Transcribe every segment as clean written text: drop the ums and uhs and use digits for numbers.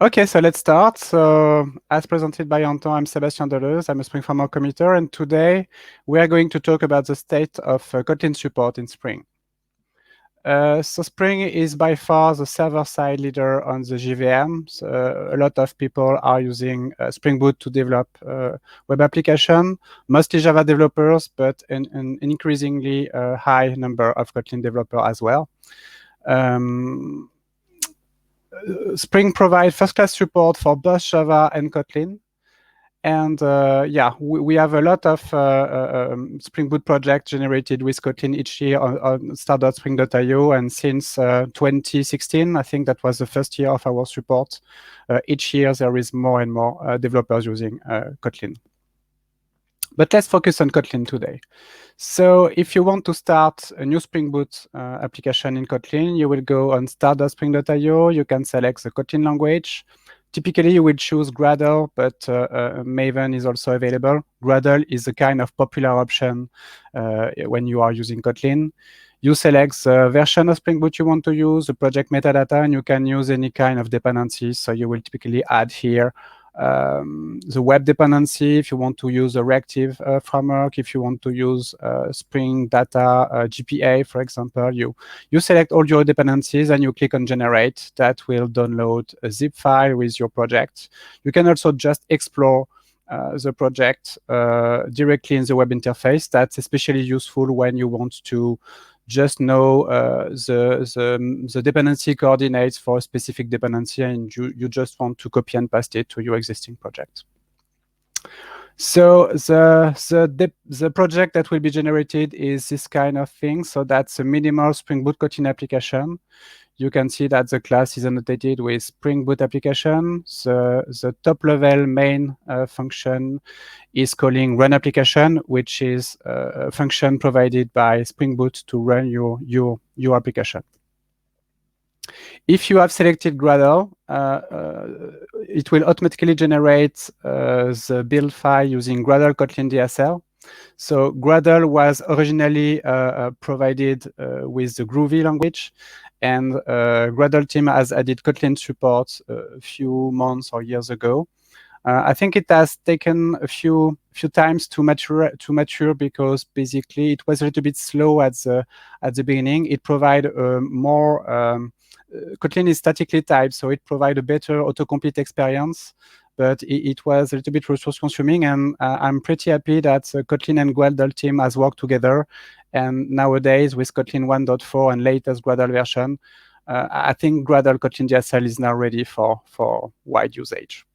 Okay, so let's start. So as presented by Anton, I'm Sébastien Deleuze. I'm a Spring Framework committer, and today we are going to talk about the state of Kotlin support in Spring. So Spring is by far the server-side leader on the JVM. So, a lot of people are using Spring Boot to develop web application, mostly Java developers, but an increasingly high number of Kotlin developers as well. Spring provides first-class support for both Java and Kotlin. And yeah, we have a lot of Spring Boot projects generated with Kotlin each year on start.spring.io. And since 2016, I think that was the first year of our support. Each year, there is more and more developers using Kotlin. But let's focus on Kotlin today. So if you want to start a new Spring Boot application in Kotlin, you will go on start.spring.io. You can select the Kotlin language. Typically, you will choose Gradle, but Maven is also available. Gradle is a kind of popular option when you are using Kotlin. You select the version of Spring Boot you want to use, the project metadata, and you can use any kind of dependencies. So you will typically add here the web dependency, if you want to use a reactive framework, if you want to use Spring Data GPA, for example, you select all your dependencies and you click on generate. That will download a zip file with your project. You can also just explore the project directly in the web interface. That's especially useful when you want to just know the dependency coordinates for a specific dependency, and you just want to copy and paste it to your existing project. So the project that will be generated is this kind of thing. So that's a minimal Spring Boot Kotlin application. You can see that the class is annotated with Spring Boot application. The top level main function is calling run application, which is a function provided by Spring Boot to run your application. If you have selected Gradle, it will automatically generate the build file using Gradle Kotlin DSL. So Gradle was originally provided with the Groovy language, and Gradle team has added Kotlin support a few months or years ago. I think it has taken a few times to mature because basically it was a little bit slow at the beginning. It provided more Kotlin is statically typed, so it provides a better autocomplete experience, but it was a little bit resource consuming, and I'm pretty happy that the Kotlin and Gradle team has worked together. And nowadays with Kotlin 1.4 and latest Gradle version, I think Gradle Kotlin DSL is now ready for wide usage.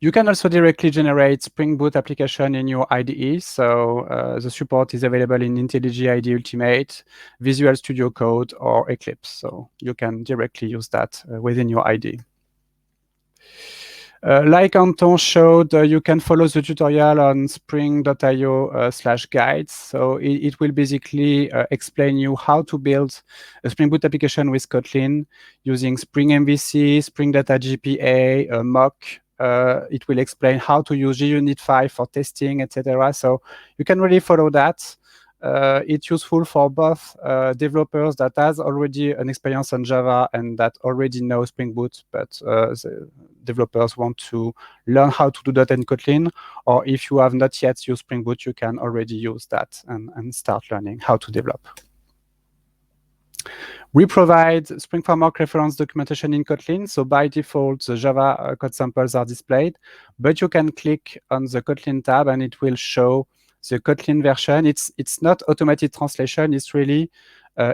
You can also directly generate Spring Boot application in your IDE. So the support is available in IntelliJ IDE Ultimate, Visual Studio Code, or Eclipse. So you can directly use that within your IDE. Like Anton showed, you can follow the tutorial on spring.io/guides. So it will basically explain you how to build a Spring Boot application with Kotlin using Spring MVC, Spring Data GPA, mock. It will explain how to use JUnit 5 for testing, etc. So you can really follow that. It's useful for both developers that has already an experience on Java and that already know Spring Boot, but the developers want to learn how to do that in Kotlin, or if you have not yet used Spring Boot, you can already use that and start learning how to develop. We provide Spring Framework reference documentation in Kotlin. So by default, the Java code samples are displayed, but you can click on the Kotlin tab and it will show the Kotlin version. It's not automated translation. It's really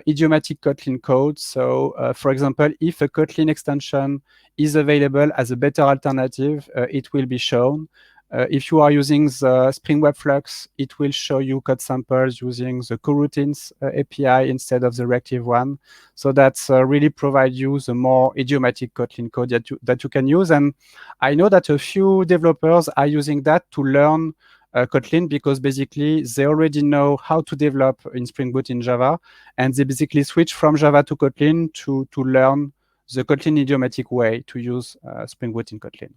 idiomatic Kotlin code. So for example, if a Kotlin extension is available as a better alternative, it will be shown. If you are using the Spring Web Flux, it will show you code samples using the coroutines API instead of the reactive one. So that's really provide you the more idiomatic Kotlin code that you can use. And I know that a few developers are using that to learn Kotlin because basically they already know how to develop in Spring Boot in Java, and they basically switch from Java to Kotlin to learn the Kotlin idiomatic way to use Spring Boot in Kotlin.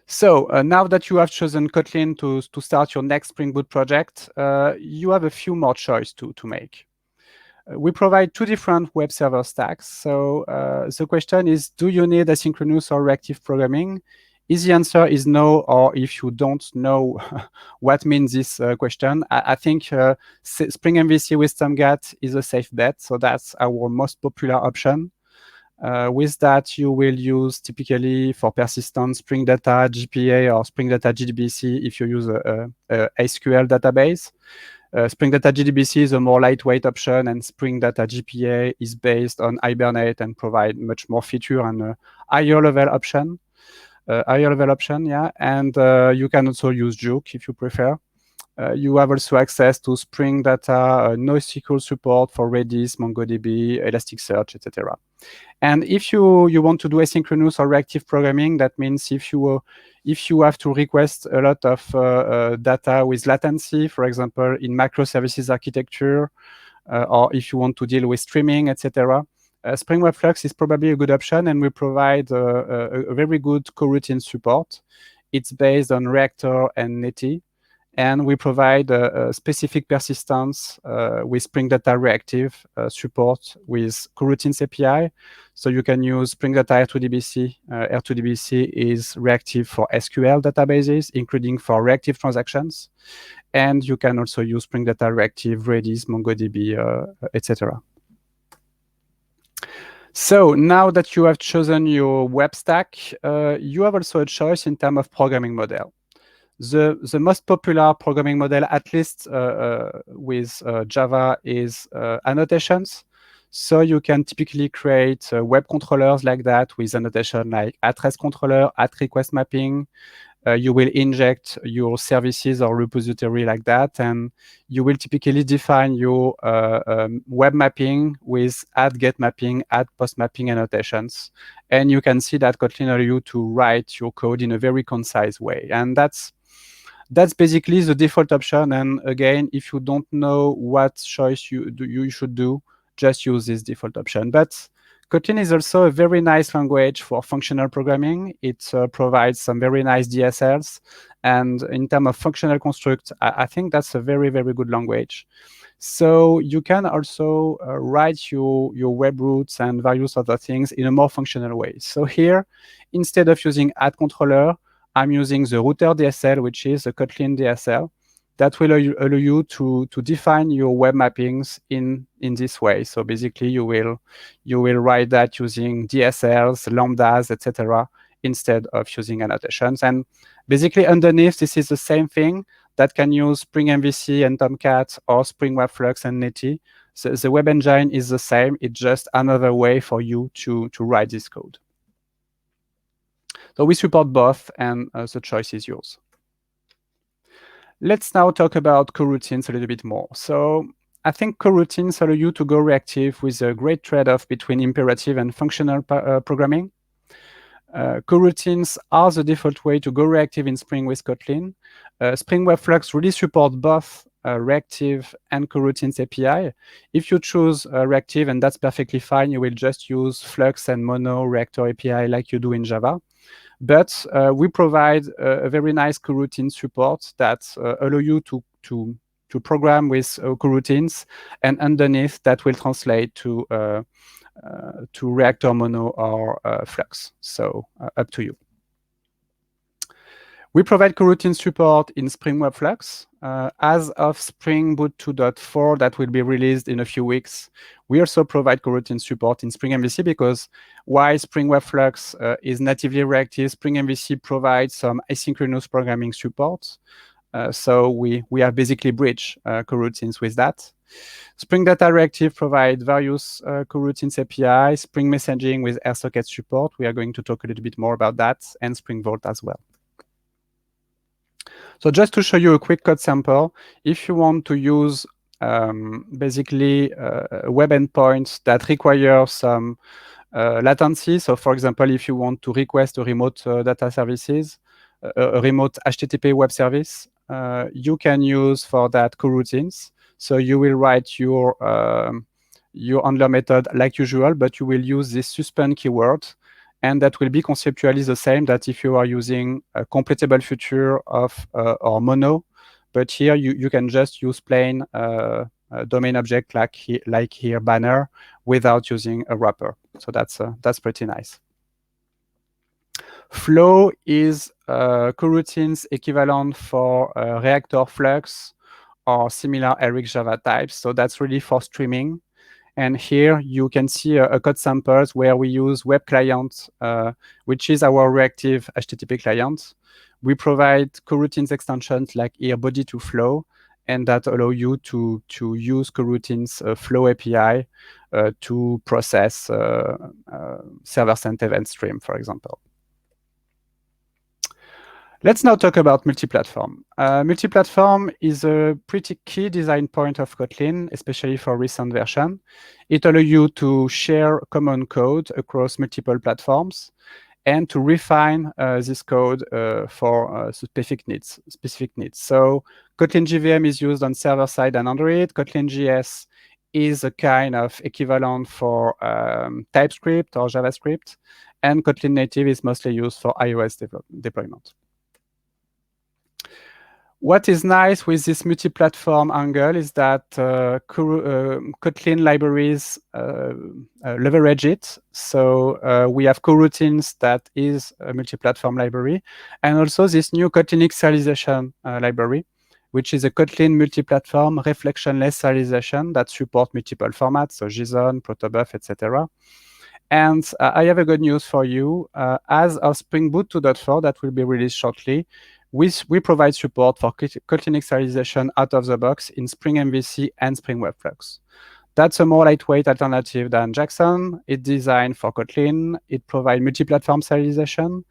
So now that you have chosen Kotlin to start your next Spring Boot project, you have a few more choices to make. We provide two different web server stacks. So the question is, do you need asynchronous or reactive programming? Easy answer is no, or if you don't know what means this question, I think Spring MVC with Tomcat is a safe bet. So that's our most popular option. With that, you will use typically for persistent Spring Data GPA or Spring Data JDBC if you use a SQL database. Spring Data JDBC is a more lightweight option, and Spring Data GPA is based on Hibernate and provide much more feature and a higher level option. Yeah. And you can also use Juke if you prefer. You have also access to Spring Data, NoSQL support for Redis, MongoDB, Elasticsearch, etc. And if you want to do asynchronous or reactive programming, that means if you have to request a lot of data with latency, for example, in microservices architecture, or if you want to deal with streaming, etc., Spring Web Flux is probably a good option, and we provide a very good coroutine support. It's based on Reactor and Netty, and we provide a specific persistence with Spring Data Reactive support with Coroutines API. So you can use Spring Data R2DBC. R2DBC is reactive for SQL databases, including for reactive transactions. And you can also use Spring Data Reactive, Redis, MongoDB, etc. So now that you have chosen your web stack, you have also a choice in terms of programming model. The most popular programming model, at least with Java, is annotations. So you can typically create web controllers like that with annotation like @REST-controller, @request mapping. You will inject your services or repository like that, and you will typically define your web mapping with @get mapping, @post mapping annotations. And you can see that Kotlin allows you to write your code in a very concise way. And that's basically the default option. And again, if you don't know what choice you should do, just use this default option. But Kotlin is also a very nice language for functional programming. It provides some very nice DSLs. And in terms of functional construct, I think that's a very, very good language. So you can also write your web routes and various other things in a more functional way. So here, instead of using @controller, I'm using the router DSL, which is a Kotlin DSL that will allow you to define your web mappings in this way. So basically, you will write that using DSLs, lambdas, etc., instead of using annotations. And basically, underneath, this is the same thing that can use Spring MVC and Tomcat or Spring Web Flux and Netty. So the web engine is the same. It's just another way for you to write this code. So we support both, and the choice is yours. Let's now talk about coroutines a little bit more. So I think coroutines allow you to go reactive with a great trade-off between imperative and functional programming. Coroutines are the default way to go reactive in Spring with Kotlin. Spring Web Flux really supports both reactive and coroutines API. If you choose reactive, and that's perfectly fine, you will just use Flux and Mono Reactor API like you do in Java. But we provide a very nice coroutine support that allow you to program with coroutines, and underneath that will translate to Reactor Mono or Flux. So up to you. We provide coroutine support in Spring Web Flux. As of Spring Boot 2.4 that will be released in a few weeks, we also provide coroutine support in Spring MVC, because while Spring Web Flux is natively reactive, Spring MVC provides some asynchronous programming support. So we have basically bridged coroutines with that. Spring Data Reactive provides various coroutines API, Spring Messaging with AirSocket support. We are going to talk a little bit more about that, and Spring Vault as well. So just to show you a quick code sample, if you want to use basically web endpoints that require some latency, so for example, if you want to request a remote data services, a remote HTTP web service, you can use for that coroutines. So you will write your handler method like usual, but you will use this suspend keyword. And that will be conceptually the same that if you are using a completable feature of or Mono, but here you can just use plain domain object like here banner without using a wrapper. So that's pretty nice. Flow is coroutines equivalent for Reactor Flux or similar Eric Java types. So that's really for streaming. And here you can see a code samples where we use web client, which is our reactive HTTP client. We provide coroutines extensions like here body to flow, and that allow you to use coroutines flow API to process server-sent event stream, for example. Let's now talk about multi-platform. Multi-platform is a pretty key design point of Kotlin, especially for recent version. It allows you to share common code across multiple platforms and to refine this code for specific needs. So Kotlin JVM is used on server side and Android. Kotlin JS is a kind of equivalent for TypeScript or JavaScript, and Kotlin Native is mostly used for iOS deployment. What is nice with this multi-platform angle is that Kotlin libraries leverage it. So we have coroutines that is a multi-platform library, and also this new Kotlin serialization library, which is a Kotlin multi-platform reflectionless serialization that supports multiple formats, so JSON, protobuf, etc. And I have a good news for you. As of Spring Boot 2.4 that will be released shortly, we provide support for Kotlin serialization out of the box in Spring MVC and Spring Webflux. That's a more lightweight alternative than Jackson. It's designed for Kotlin. It provides multi-platform serialization.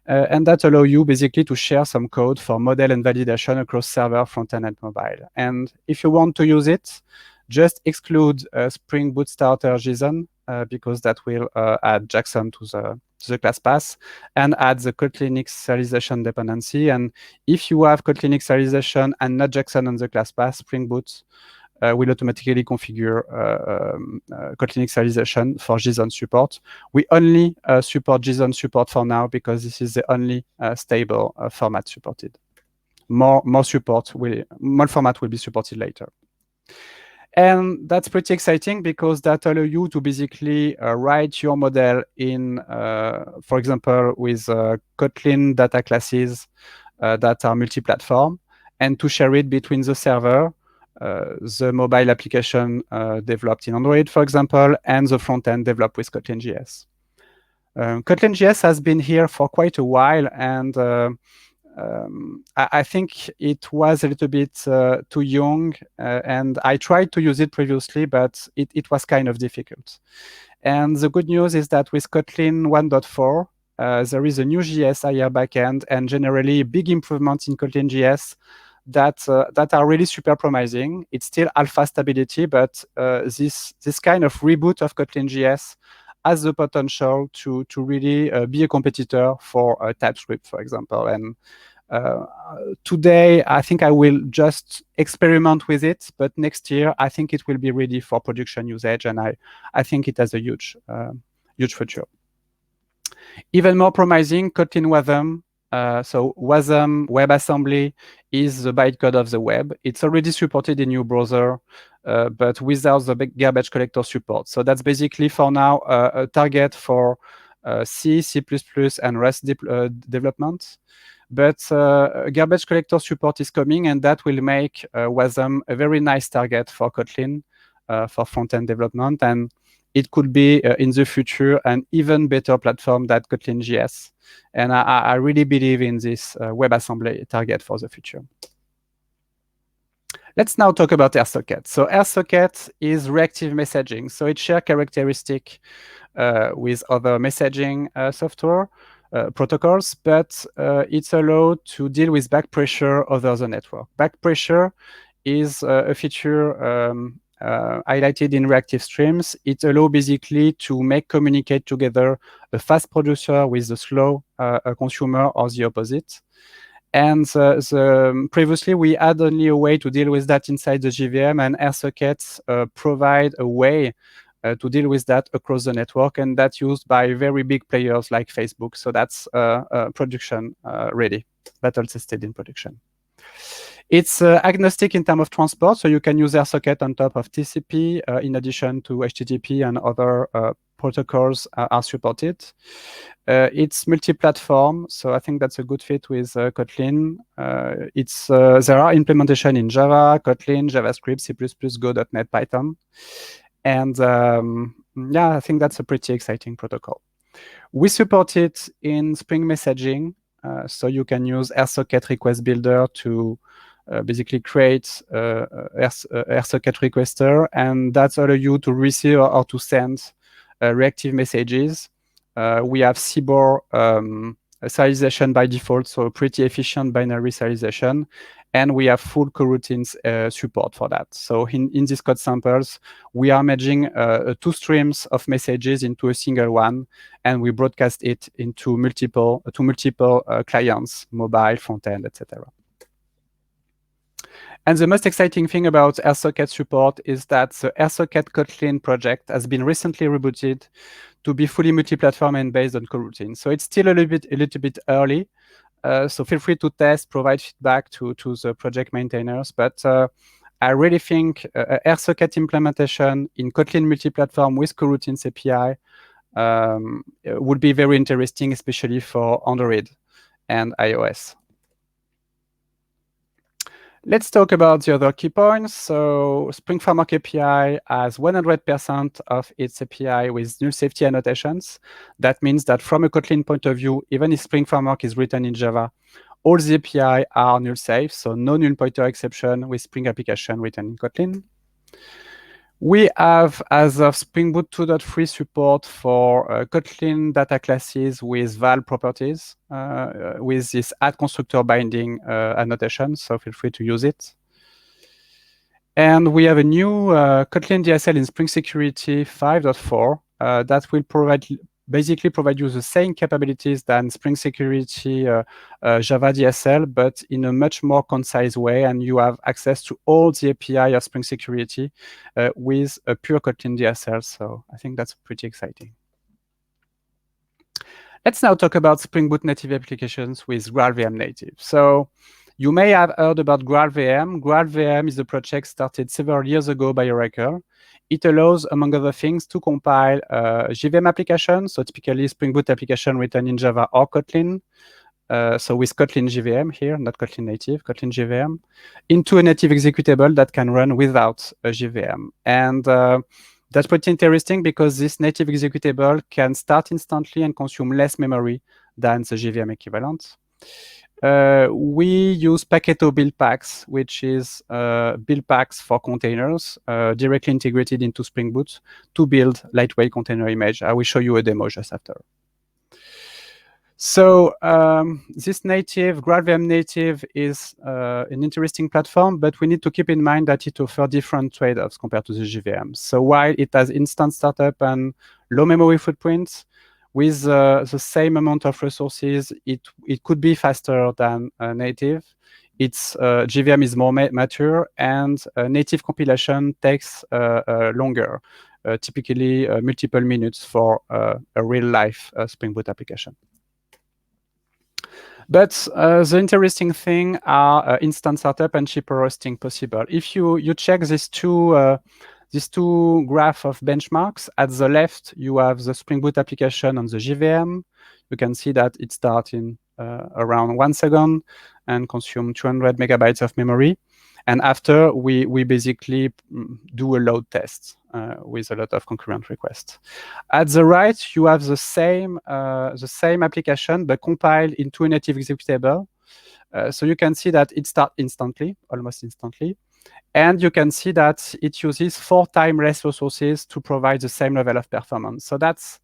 And that allows you basically to share some code for model and validation across server, front-end, and mobile. And if you want to use it, just exclude Spring Boot Starter JSON because that will add Jackson to the class path and add the Kotlin serialization dependency. And if you have Kotlin serialization and not Jackson on the class path, Spring Boot will automatically configure Kotlin serialization for JSON support. We only support JSON support for now because this is the only stable format supported. More format will be supported later. And that's pretty exciting because that allows you to basically write your model in, for example, with Kotlin data classes that are multi-platform, and to share it between the server, the mobile application developed in Android, for example, and the front-end developed with Kotlin JS. Kotlin JS has been here for quite a while, and I think it was a little bit too young, and I tried to use it previously, but it was kind of difficult. And the good news is that with Kotlin 1.4, there is a new JS IR backend and generally big improvements in Kotlin JS that are really super promising. It's still alpha stability, but this kind of reboot of Kotlin JS has the potential to really be a competitor for TypeScript, for example. And today, I think I will just experiment with it, but next year, I think it will be ready for production usage, and I think it has a huge future. Even more promising, Kotlin WASM. So WASM, WebAssembly, is the bytecode of the web. It's already supported in your browser, but without the garbage collector support. So that's basically for now a target for C, C++, and Rust development. But garbage collector support is coming, and that will make WASM a very nice target for Kotlin for front-end development. And it could be in the future an even better platform than Kotlin JS. And I really believe in this WebAssembly target for the future. Let's now talk about AirSocket. So AirSocket is reactive messaging. So it shares characteristic with other messaging software protocols, but it's allowed to deal with back pressure over the network. Back pressure is a feature highlighted in reactive streams. It allows basically to communicate together a fast producer with a slow consumer or the opposite. And previously, we had only a way to deal with that inside the JVM, and AirSockets provide a way to deal with that across the network, and that's used by very big players like Facebook. So that's production ready, battle tested in production. It's agnostic in terms of transport, so you can use AirSocket on top of TCP in addition to HTTP, and other protocols are supported. It's multi-platform, so I think that's a good fit with Kotlin. There are implementation in Java, Kotlin, JavaScript, C++, Go, .NET, Python. And yeah, I think that's a pretty exciting protocol. We support it in Spring messaging, so you can use AirSocket Request Builder to basically create AirSocket requester, and that's allow you to receive or to send reactive messages. We have CBOR serialization by default, so pretty efficient binary serialization, and we have full coroutines support for that. So in these code samples, we are merging 2 streams of messages into a single one, and we broadcast it into multiple clients, mobile, front-end, etc. And the most exciting thing about AirSocket support is that the AirSocket Kotlin project has been recently rebooted to be fully multi-platform and based on coroutines. So it's still a little bit early. So feel free to test, provide feedback to the project maintainers. But I really think AirSocket implementation in Kotlin multi-platform with coroutines API would be very interesting, especially for Android and iOS. Let's talk about the other key points. So Spring Framework API has 100% of its API with null safety annotations. That means that from a Kotlin point of view, even if Spring Framework is written in Java, all the API are null safe, so no null pointer exception with Spring application written in Kotlin. We have, as of Spring Boot 2.3, support for Kotlin data classes with val properties with this add constructor binding annotation, so feel free to use it. And we have a new Kotlin DSL in Spring Security 5.4 that will basically provide you the same capabilities than Spring Security Java DSL, but in a much more concise way, and you have access to all the API of Spring Security with a pure Kotlin DSL, so I think that's pretty exciting. Let's now talk about Spring Boot native applications with GraalVM native. So you may have heard about GraalVM. GraalVM is a project started several years ago by Oracle. It allows, among other things, to compile JVM applications, so typically Spring Boot application written in Java or Kotlin, so with Kotlin JVM here, not Kotlin native, Kotlin JVM, into a native executable that can run without a JVM. And that's pretty interesting because this native executable can start instantly and consume less memory than the JVM equivalent. We use Paketo build packs, which is build packs for containers directly integrated into Spring Boot to build lightweight container image. I will show you a demo just after. So this native, GraalVM native, is an interesting platform, but we need to keep in mind that it offers different trade-offs compared to the JVM. So while it has instant startup and low memory footprints, with the same amount of resources, it could be faster than native. Its JVM is more mature, and native compilation takes longer, typically multiple minutes for a real-life Spring Boot application. But the interesting thing are instant startup and cheaper hosting possible. If you check these two graphs of benchmarks, at the left, you have the Spring Boot application on the JVM. You can see that it starts in around 1 second and consumes 200 megabytes of memory. And after, we basically do a load test with a lot of concurrent requests. At the right, you have the same application, but compiled into a native executable. So you can see that it starts instantly, almost instantly. And you can see that it uses 4 times less resources to provide the same level of performance. So that's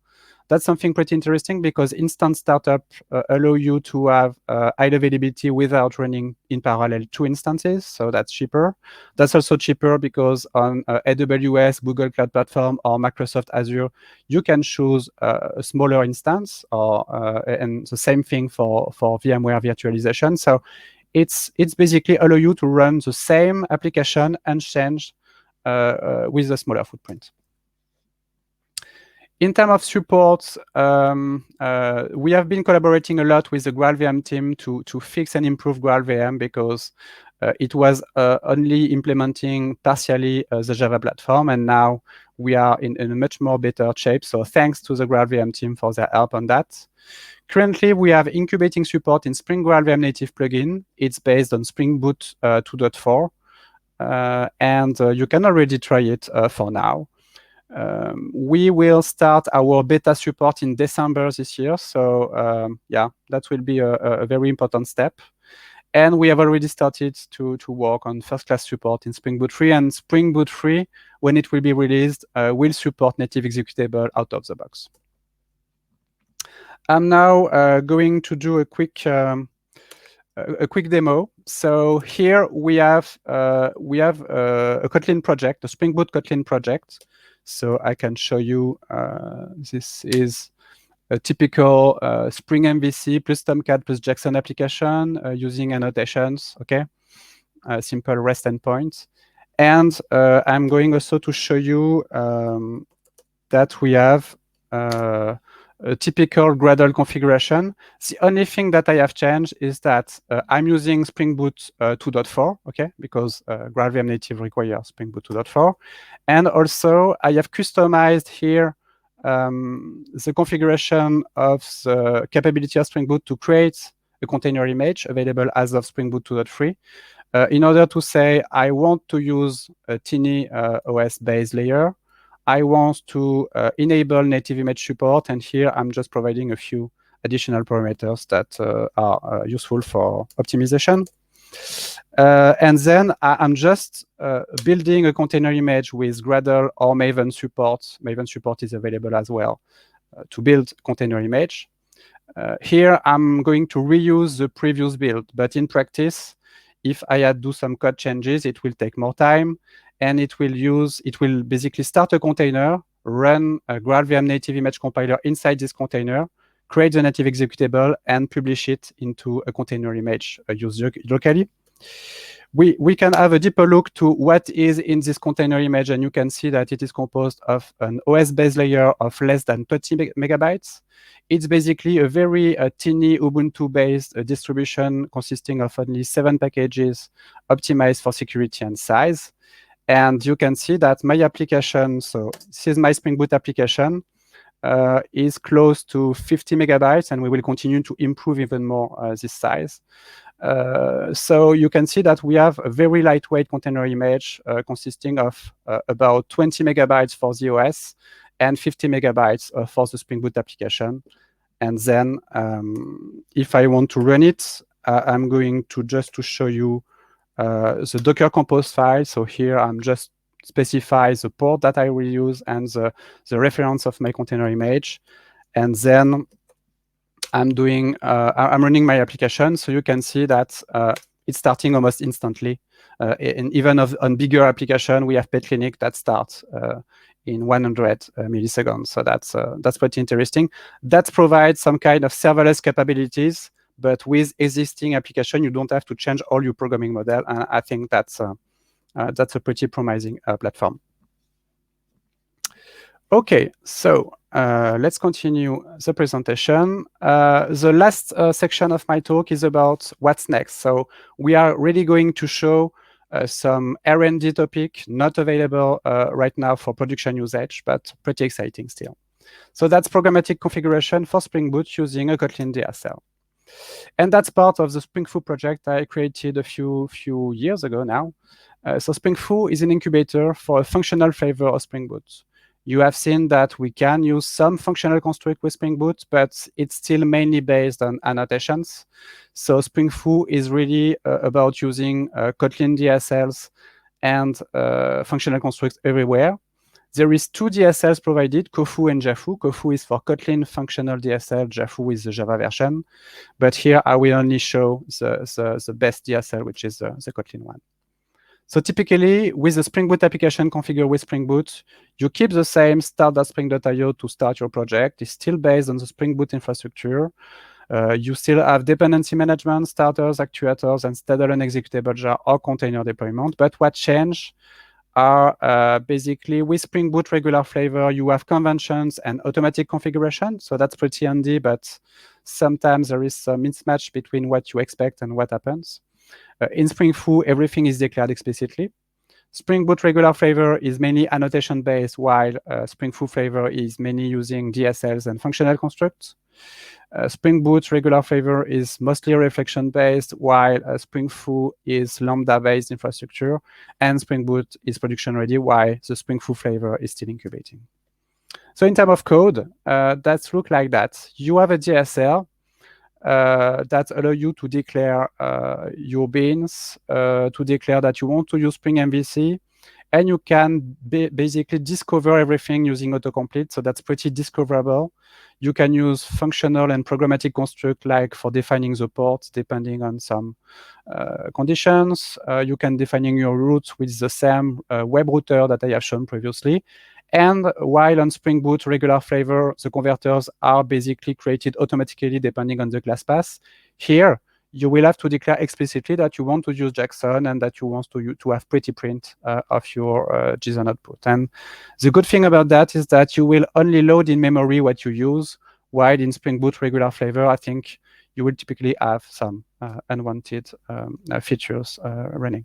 something pretty interesting because instant startup allow you to have high availability without running in parallel 2 instances. So that's cheaper. That's also cheaper because on AWS, Google Cloud Platform, or Microsoft Azure, you can choose a smaller instance, and the same thing for VMware virtualization. So it's basically allow you to run the same application unchanged with a smaller footprint. In terms of support, we have been collaborating a lot with the GraalVM team to fix and improve GraalVM because it was only implementing partially the Java platform, and now we are in a much more better shape. So thanks to the GraalVM team for their help on that. Currently, we have incubating support in Spring GraalVM native plugin. It's based on Spring Boot 2.4, and you can already try it for now. We will start our beta support in December this year. So yeah, that will be a very important step. And we have already started to work on first-class support in Spring Boot 3. And Spring Boot 3, when it will be released, will support native executable out of the box. I'm now going to do a quick demo. So here we have a Kotlin project, a Spring Boot Kotlin project. So I can show you. This is a typical Spring MVC plus Tomcat plus Jackson application using annotations. Okay, simple REST endpoint. And I'm going also to show you that we have a typical Gradle configuration. The only thing that I have changed is that I'm using Spring Boot 2.4, okay, because GraalVM native requires Spring Boot 2.4. And also I have customized here the configuration of the capability of Spring Boot to create a container image available as of Spring Boot 2.3 in order to say I want to use a Tiny OS base layer. I want to enable native image support, and here I'm just providing a few additional parameters that are useful for optimization. And then I'm just building a container image with Gradle or Maven support. Maven support is available as well to build container image. Here I'm going to reuse the previous build, but in practice, if I had to do some code changes, it will take more time. And it will basically start a container, run a GraalVM native image compiler inside this container, create the native executable, and publish it into a container image used locally. We can have a deeper look to what is in this container image, and you can see that it is composed of an OS base layer of less than 30 megabytes. It's basically a very tiny Ubuntu-based distribution consisting of only 7 packages optimized for security and size. And you can see that my application, so this is my Spring Boot application, is close to 50 megabytes, and we will continue to improve even more this size. So you can see that we have a very lightweight container image consisting of about 20 megabytes for the OS and 50 megabytes for the Spring Boot application. And then if I want to run it, I'm going to just to show you the Docker Compose file. So here I'm just specify the port that I will use and the reference of my container image. And then I'm running my application. So you can see that it's starting almost instantly. And even on bigger application, we have PetClinic that starts in 100 milliseconds. So that's pretty interesting. That provides some kind of serverless capabilities. But with existing application, you don't have to change all your programming model. And I think that's a pretty promising platform. Okay, so let's continue the presentation. The last section of my talk is about what's next. So we are really going to show some R&D topic not available right now for production usage, but pretty exciting still. So that's programmatic configuration for Spring Boot using a Kotlin DSL. And that's part of the Spring Foo project I created a few years ago now. So Spring Foo is an incubator for a functional flavor of Spring Boot. You have seen that we can use some functional construct with Spring Boot, but it's still mainly based on annotations. So Spring Foo is really about using Kotlin DSLs and functional constructs everywhere. There is 2 DSLs provided, Kofoo and Jafoo. Kofoo is for Kotlin functional DSL, Jafoo is the Java version. But here I will only show the best DSL, which is the Kotlin one. So typically, with the Spring Boot application configured with Spring Boot, you keep the same start.spring.io to start your project. It's still based on the Spring Boot infrastructure. You still have dependency management, starters, actuators, and standalone executable jar or container deployment. But what changed are basically with Spring Boot regular flavor, you have conventions and automatic configuration. So that's pretty handy, but sometimes there is some mismatch between what you expect and what happens. In Spring Foo, everything is declared explicitly. Spring Boot regular flavor is mainly annotation-based, while Spring Foo flavor is mainly using DSLs and functional constructs. Spring Boot regular flavor is mostly reflection-based, while Spring Foo is Lambda-based infrastructure, and Spring Boot is production-ready, while the Spring Foo flavor is still incubating. So in terms of code, that's look like that. You have a DSL that allow you to declare your beans, to declare that you want to use Spring MVC, and you can basically discover everything using autocomplete, so that's pretty discoverable. You can use functional and programmatic construct like for defining the ports depending on some conditions. You can defining your routes with the same web router that I have shown previously. And while on Spring Boot regular flavor, the converters are basically created automatically depending on the class path. Here, you will have to declare explicitly that you want to use Jackson and that you want to have pretty print of your JSON output. And the good thing about that is that you will only load in memory what you use, while in Spring Boot regular flavor, I think you will typically have some unwanted features running.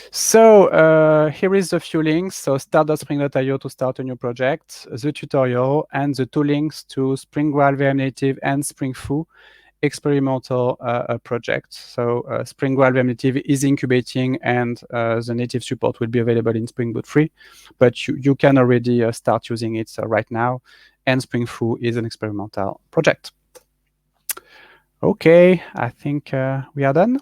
So here is a few links. So start.spring.io to start a new project, the tutorial, and the two links to Spring GRAL VM Native and Spring Foo experimental project. So Spring GRAL VM Native is incubating, and the native support will be available in Spring Boot 3, but you can already start using it right now. And Spring Foo is an experimental project. Okay, I think we are done.